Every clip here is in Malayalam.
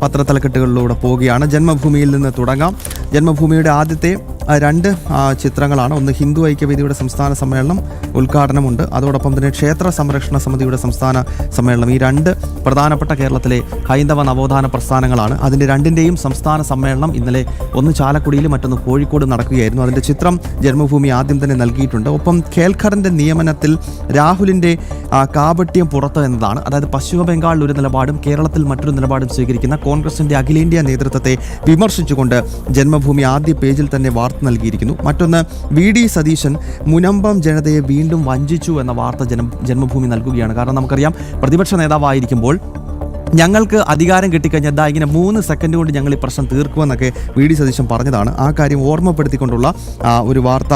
പത്രത്തലക്കെട്ടുകളിലൂടെ പോവുകയാണ്. ജന്മഭൂമിയിൽ നിന്ന് തുടങ്ങാം. ജന്മഭൂമിയുടെ ആദ്യത്തെ 2 ചിത്രങ്ങളാണ്. ഒന്ന് ഹിന്ദു ഐക്യവേദിയുടെ സംസ്ഥാന സമ്മേളനം ഉദ്ഘാടനമുണ്ട്, അതോടൊപ്പം തന്നെ ക്ഷേത്ര സംരക്ഷണ സമിതിയുടെ സംസ്ഥാന സമ്മേളനം. ഈ 2 പ്രധാനപ്പെട്ട കേരളത്തിലെ ഹൈന്ദവ നവോത്ഥാന പ്രസ്ഥാനങ്ങളാണ്. അതിൻ്റെ 2ൻ്റെയും സംസ്ഥാന സമ്മേളനം ഇന്നലെ ഒന്ന് ചാലക്കുടിയിലും മറ്റൊന്ന് കോഴിക്കോട് നടക്കുകയായിരുന്നു. അതിൻ്റെ ചിത്രം ജന്മഭൂമി ആദ്യം തന്നെ നൽകിയിട്ടുണ്ട്. ഒപ്പം ഖേൽഖറിൻ്റെ നിയമനത്തിൽ രാഹുലിൻ്റെ കാപട്യം പുറത്ത് എന്നതാണ്. അതായത് പശ്ചിമ ബംഗാളിൽ ഒരു നിലപാടും കേരളത്തിൽ മറ്റൊരു നിലപാടും സ്വീകരിക്കുന്ന കോൺഗ്രസിൻ്റെ അഖിലേന്ത്യാ നേതൃത്വത്തെ വിമർശിച്ചുകൊണ്ട് ജന്മഭൂമി ആദ്യ പേജിൽ തന്നെ വാർത്ത നൽകിയിരിക്കുന്നു. മറ്റൊന്ന്, VD സതീശൻ മുനമ്പം ജനതയെ വീണ്ടും വഞ്ചിച്ചു എന്ന വാർത്ത ജന്മഭൂമി നൽകുകയാണ്. കാരണം നമുക്കറിയാം, പ്രതിപക്ഷ നേതാവായിരിക്കുമ്പോൾ ഞങ്ങൾക്ക് അധികാരം കിട്ടിക്കഴിഞ്ഞാൽ ഇങ്ങനെ 3 സെക്കൻഡ് കൊണ്ട് ഞങ്ങൾ ഈ പ്രശ്നം തീർക്കുമെന്നൊക്കെ VD സതീശൻ പറഞ്ഞതാണ്. ആ കാര്യം ഓർമ്മപ്പെടുത്തിക്കൊണ്ടുള്ള ഒരു വാർത്ത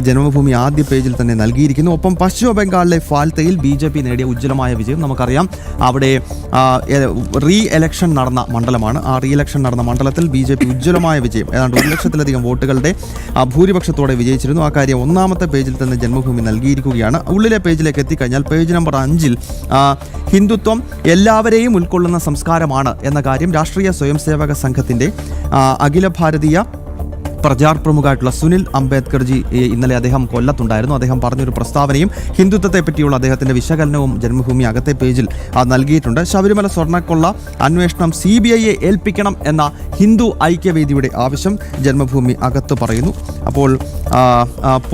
ജന്മഭൂമി ആദ്യ പേജിൽ തന്നെ നൽകിയിരിക്കുന്നു. ഒപ്പം പശ്ചിമ ബംഗാളിലെ ഫാൽത്തയിൽ BJP നേടിയ ഉജ്ജ്വലമായ വിജയം. നമുക്കറിയാം, അവിടെ റീ എലക്ഷൻ നടന്ന മണ്ഡലമാണ്. ആ റീ എലക്ഷൻ നടന്ന മണ്ഡലത്തിൽ BJP ഉജ്ജ്വലമായ വിജയം, ഏതാണ്ട് 1 ലക്ഷത്തിലധികം വോട്ടുകളുടെ ഭൂരിപക്ഷത്തോടെ വിജയിച്ചിരുന്നു. ആ കാര്യം ഒന്നാമത്തെ പേജിൽ തന്നെ ജന്മഭൂമി നൽകിയിരിക്കുകയാണ്. ഉള്ളിലെ പേജിലേക്ക് എത്തിക്കഴിഞ്ഞാൽ പേജ് നമ്പർ 5-ൽ ഹിന്ദുത്വം എല്ലാവരെയും ഉൾക്കൊള്ളുന്ന സംസ്കാരമാണ് എന്ന കാര്യം രാഷ്ട്രീയ സ്വയംസേവക സംഘത്തിൻ്റെ അഖില ഭാരതീയ പ്രചാർ പ്രമുഖായിട്ടുള്ള സുനിൽ അംബേദ്കർജി ഇന്നലെ അദ്ദേഹം കൊല്ലത്തുണ്ടായിരുന്നു. അദ്ദേഹം പറഞ്ഞൊരു പ്രസ്താവനയും ഹിന്ദുത്വത്തെ പറ്റിയുള്ള അദ്ദേഹത്തിൻ്റെ വിശകലനവും ജന്മഭൂമി അകത്തെ പേജിൽ നൽകിയിട്ടുണ്ട്. ശബരിമല സ്വർണ്ണക്കൊള്ള അന്വേഷണം CBIയെ ഏൽപ്പിക്കണം എന്ന ഹിന്ദു ഐക്യവേദിയുടെ ആവശ്യം ജന്മഭൂമി അകത്ത് പറയുന്നു. അപ്പോൾ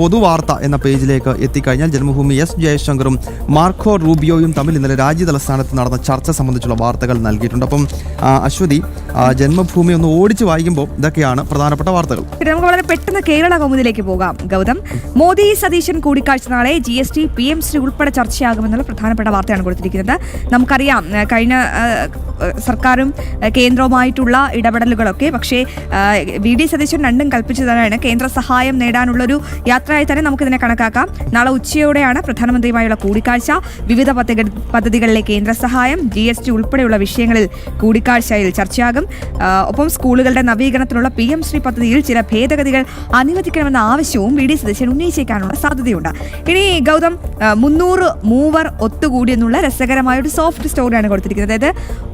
പൊതുവാർത്ത എന്ന പേജിലേക്ക് എത്തിക്കഴിഞ്ഞാൽ ജന്മഭൂമി S ജയശങ്കറും മാർക്കോ റൂബിയോയും തമ്മിൽ ഇന്നലെ രാജ്യതലസ്ഥാനത്ത് നടന്ന ചർച്ച സംബന്ധിച്ചുള്ള വാർത്തകൾ നൽകിയിട്ടുണ്ട്. അപ്പം അശ്വതി, ജന്മഭൂമി ഒന്ന് ഓടിച്ച് വായിക്കുമ്പോൾ ഇതൊക്കെയാണ് പ്രധാനപ്പെട്ട വാർത്തകൾ. നമുക്ക് വളരെ പെട്ടെന്ന് കേരള കൗമുദിലേക്ക് പോകാം. ഗൗതം, മോദി സതീശൻ കൂടിക്കാഴ്ച നാളെ GST PMC ഉൾപ്പെടെ ചർച്ചയാകുമെന്നുള്ള പ്രധാനപ്പെട്ട വാർത്തയാണ് കൊടുത്തിരിക്കുന്നത്. നമുക്കറിയാം, കഴിഞ്ഞ സർക്കാരും കേന്ദ്രവുമായിട്ടുള്ള ഇടപെടലുകളൊക്കെ, പക്ഷേ VD സതീശൻ രണ്ടും കൽപ്പിച്ചതാണ്. കേന്ദ്ര സഹായം നേടാനുള്ളൊരു യാത്രയായി തന്നെ നമുക്കിതിനെ കണക്കാക്കാം. നാളെ ഉച്ചയോടെയാണ് പ്രധാനമന്ത്രിയുമായുള്ള കൂടിക്കാഴ്ച. വിവിധ പദ്ധതികളിലെ കേന്ദ്ര സഹായം, GST ഉൾപ്പെടെയുള്ള വിഷയങ്ങളിൽ കൂടിക്കാഴ്ചയിൽ ചർച്ചയാകും. ഒപ്പം സ്കൂളുകളുടെ നവീകരണത്തിനുള്ള PMC പദ്ധതിയിൽ ചില ഭേദഗതികൾ അനുവദിക്കണമെന്ന ആവശ്യവും VD സതീശൻ ഉന്നയിച്ചേക്കാനുള്ള സാധ്യതയുണ്ട്. ഇനി ഗൗതം, 300 മൂവർ ഒത്തുകൂടി എന്നുള്ള രസകരമായ ഒരു സോഫ്റ്റ് സ്റ്റോറിയാണ് കൊടുത്തിരിക്കുന്നത്. അതായത്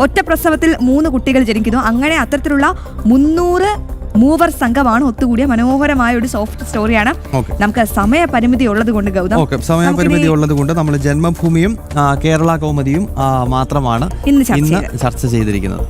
ഒറ്റ പ്രസവത്തിൽ 3 കുട്ടികൾ ജനിക്കുന്നു. അങ്ങനെ അത്തരത്തിലുള്ള 300 മൂവർ സംഘമാണ് ഒത്തുകൂടിയ മനോഹരമായ ഒരു സോഫ്റ്റ് സ്റ്റോറിയാണ്. നമുക്ക് സമയപരിമിതി ഉള്ളത് കൊണ്ട് ഗൗതം, സമയപരിമിതി ഉള്ളത് കൊണ്ട് നമ്മൾ ജന്മഭൂമിയും കേരള കൗമുദിയും മാത്രമാണ് ഇന്ന് ചർച്ച ചെയ്തിരിക്കുന്നത്.